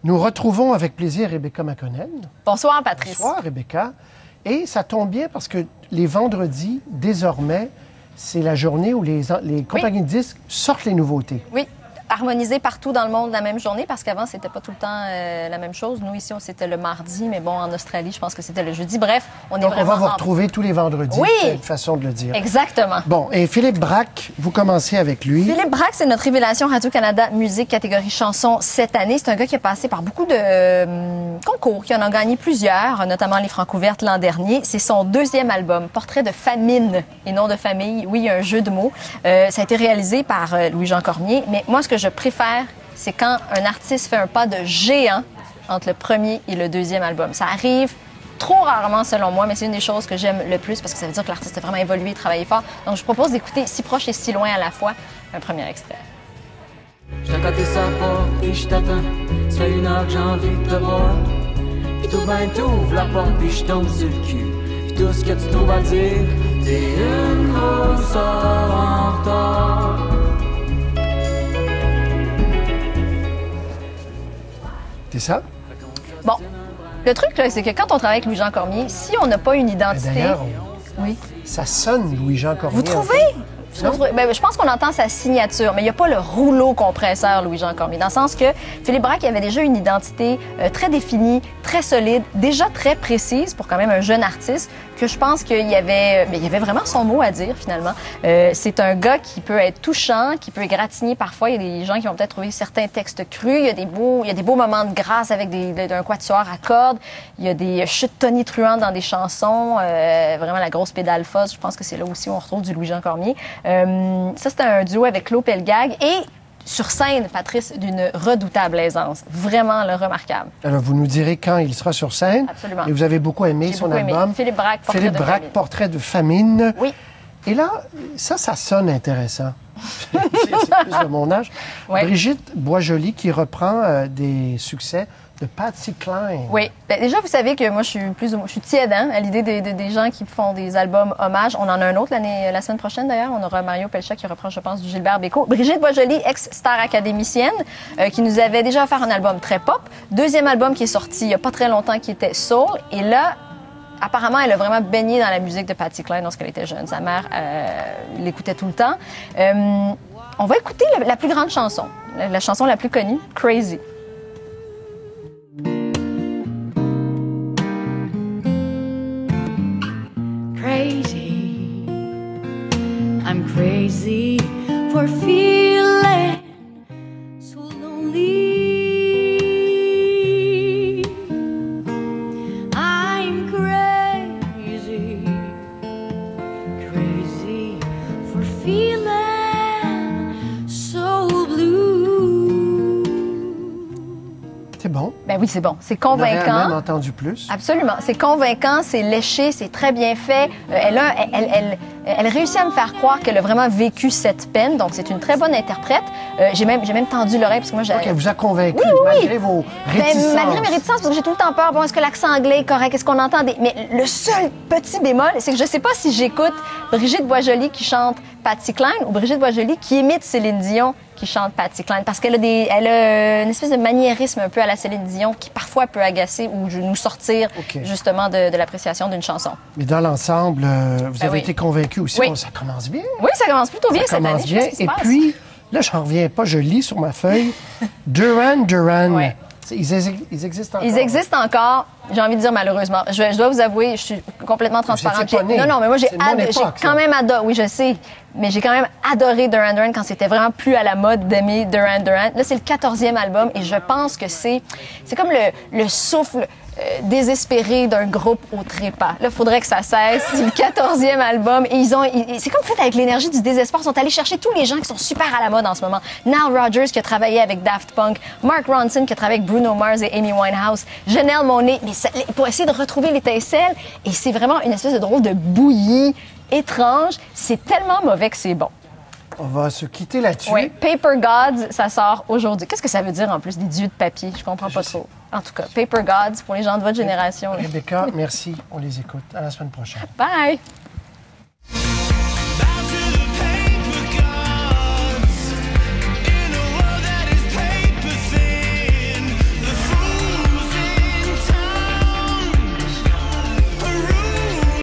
Nous retrouvons avec plaisir Rebecca McConnell. Bonsoir, Patrice. Bonsoir, Rebecca. Et ça tombe bien parce que les vendredis, désormais, c'est la journée où les compagnies de disques sortent les nouveautés. Oui, harmonisé partout dans le monde la même journée parce qu'avant, c'était pas tout le temps la même chose. Nous, ici, c'était le mardi, mais bon, en Australie, je pense que c'était le jeudi. Bref, on est vraiment... on va vous retrouver tous les vendredis. Oui! C'est une façon de le dire. Exactement. Bon, et Philippe Braque, vous commencez avec lui. Philippe Braque, c'est notre révélation Radio-Canada Musique catégorie chanson cette année. C'est un gars qui a passé par beaucoup de concours, qui en a gagné plusieurs, notamment les Francouvertes l'an dernier. C'est son deuxième album, Portrait de famine et non de famille. Oui, il y a un jeu de mots. Ça a été réalisé par Louis-Jean Cormier, mais moi, ce que je préfère, c'est quand un artiste fait un pas de géant entre le premier et le deuxième album. Ça arrive trop rarement, selon moi, mais c'est une des choses que j'aime le plus parce que ça veut dire que l'artiste a vraiment évolué, travaillé fort. Donc, je propose d'écouter Si proche et si loin à la fois, un premier extrait. Je t'ai côté sa porte, puis je t'attends. Ça fait 1 heure que j'ai envie de te voir. Puis tout ben t'ouvres la porte, puis je tombe sur le cul. Puis tout ce que tu trouves à dire, t'es une grosse heure en retard. C'est ça? Bon, le truc, là, c'est que quand on travaille avec Louis-Jean Cormier, si on n'a pas une identité... D'ailleurs, oui. ça sonne Louis-Jean Cormier. Vous trouvez? Ben, je pense qu'on entend sa signature, mais il n'y a pas le rouleau compresseur Louis-Jean Cormier, dans le sens que Philippe Braque avait déjà une identité très définie, très solide, déjà très précise pour quand même un jeune artiste, que je pense qu'il y avait, il y avait vraiment son mot à dire finalement. C'est un gars qui peut être touchant, qui peut égratigner parfois. Il y a des gens qui vont peut-être trouver certains textes crus. Il y a des beaux moments de grâce avec un quatuor à cordes. Il y a des chutes tonitruantes dans des chansons. Vraiment la grosse pédale fuzz. Je pense que c'est là aussi où on retrouve du Louis-Jean Cormier. Ça, c'était un duo avec Claude Pelgag et sur scène, Patrice, d'une redoutable aisance. Vraiment remarquable. Alors, vous nous direz quand il sera sur scène. Absolument. Et vous avez beaucoup aimé son album. Philippe Braque, Portrait de famine. Oui. Et là, ça sonne intéressant. C'est plus de mon âge. Oui. Brigitte Boisjoli qui reprend des succès de Patsy Cline. Oui. Bien, déjà, vous savez que moi, je suis tiède à l'idée des gens qui font des albums hommages. On en a un autre la semaine prochaine, d'ailleurs. On aura Mario Pelcha qui reprend, je pense, du Gilbert Bécaud. Brigitte Boisjoli, ex-star académicienne, qui nous avait déjà offert un album très pop. Deuxième album qui est sorti il n'y a pas très longtemps, qui était Soul. Et là, apparemment, elle a vraiment baigné dans la musique de Patsy Cline lorsqu'elle était jeune. Sa mère l'écoutait tout le temps. On va écouter la plus grande chanson, la chanson la plus connue, Crazy. Crazy, I'm crazy for feeling so lonely. I'm crazy, crazy for feeling so blue. C'est bon. Ben oui, c'est bon. C'est On aurait convaincant. même entendu plus. Absolument. C'est convaincant, c'est léché, c'est très bien fait. Elle réussit à me faire croire qu'elle a vraiment vécu cette peine. Donc, c'est une très bonne interprète. J'ai même tendu l'oreille parce que moi, OK, elle vous a convaincu Oui, oui. malgré vos réticences. Malgré mes réticences, parce que j'ai tout le temps peur. Bon, est-ce que l'accent anglais est correct? Est-ce qu'on entend des... Mais le seul petit bémol, c'est que je sais pas si j'écoute Brigitte Boisjoli qui chante Patsy Cline ou Brigitte Boisjoli qui imite Céline Dion qui chante Patsy Cline. Parce qu'elle a une espèce de maniérisme un peu à la Céline Dion qui parfois peut agacer ou nous sortir justement de l'appréciation d'une chanson. Mais dans l'ensemble, vous avez été convaincu aussi. Oui. Bon, ça commence bien. Oui, ça commence plutôt bien cette année. Ça commence bien. Et puis, là, je n'en reviens pas, je lis sur ma feuille. Duran Duran. Ouais. Ils existent encore. Ils existent encore. J'ai envie de dire malheureusement. Je dois vous avouer, je suis complètement transparente. Non, mais moi, j'ai quand même adoré. Oui, je sais. Mais j'ai quand même adoré Duran Duran quand c'était vraiment plus à la mode d'aimer Duran Duran. Là, c'est le 14e album et je pense que c'est comme le souffle désespéré d'un groupe au trépas. Là, il faudrait que ça cesse. C'est le 14e album et c'est comme fait avec l'énergie du désespoir. Ils sont allés chercher tous les gens qui sont super à la mode en ce moment. Nile Rodgers qui a travaillé avec Daft Punk, Mark Ronson qui a travaillé avec Bruno Mars et Amy Winehouse, Janelle Monáe, pour essayer de retrouver l'étincelle. Et c'est vraiment une espèce de drôle de bouillie étrange. C'est tellement mauvais que c'est bon. On va se quitter là-dessus. Oui, Paper Gods, ça sort aujourd'hui. Qu'est-ce que ça veut dire en plus, des dieux de papier? Je comprends pas trop. En tout cas, Paper Gods, pour les gens de votre génération. Rebecca, merci. On les écoute. À la semaine prochaine. Bye!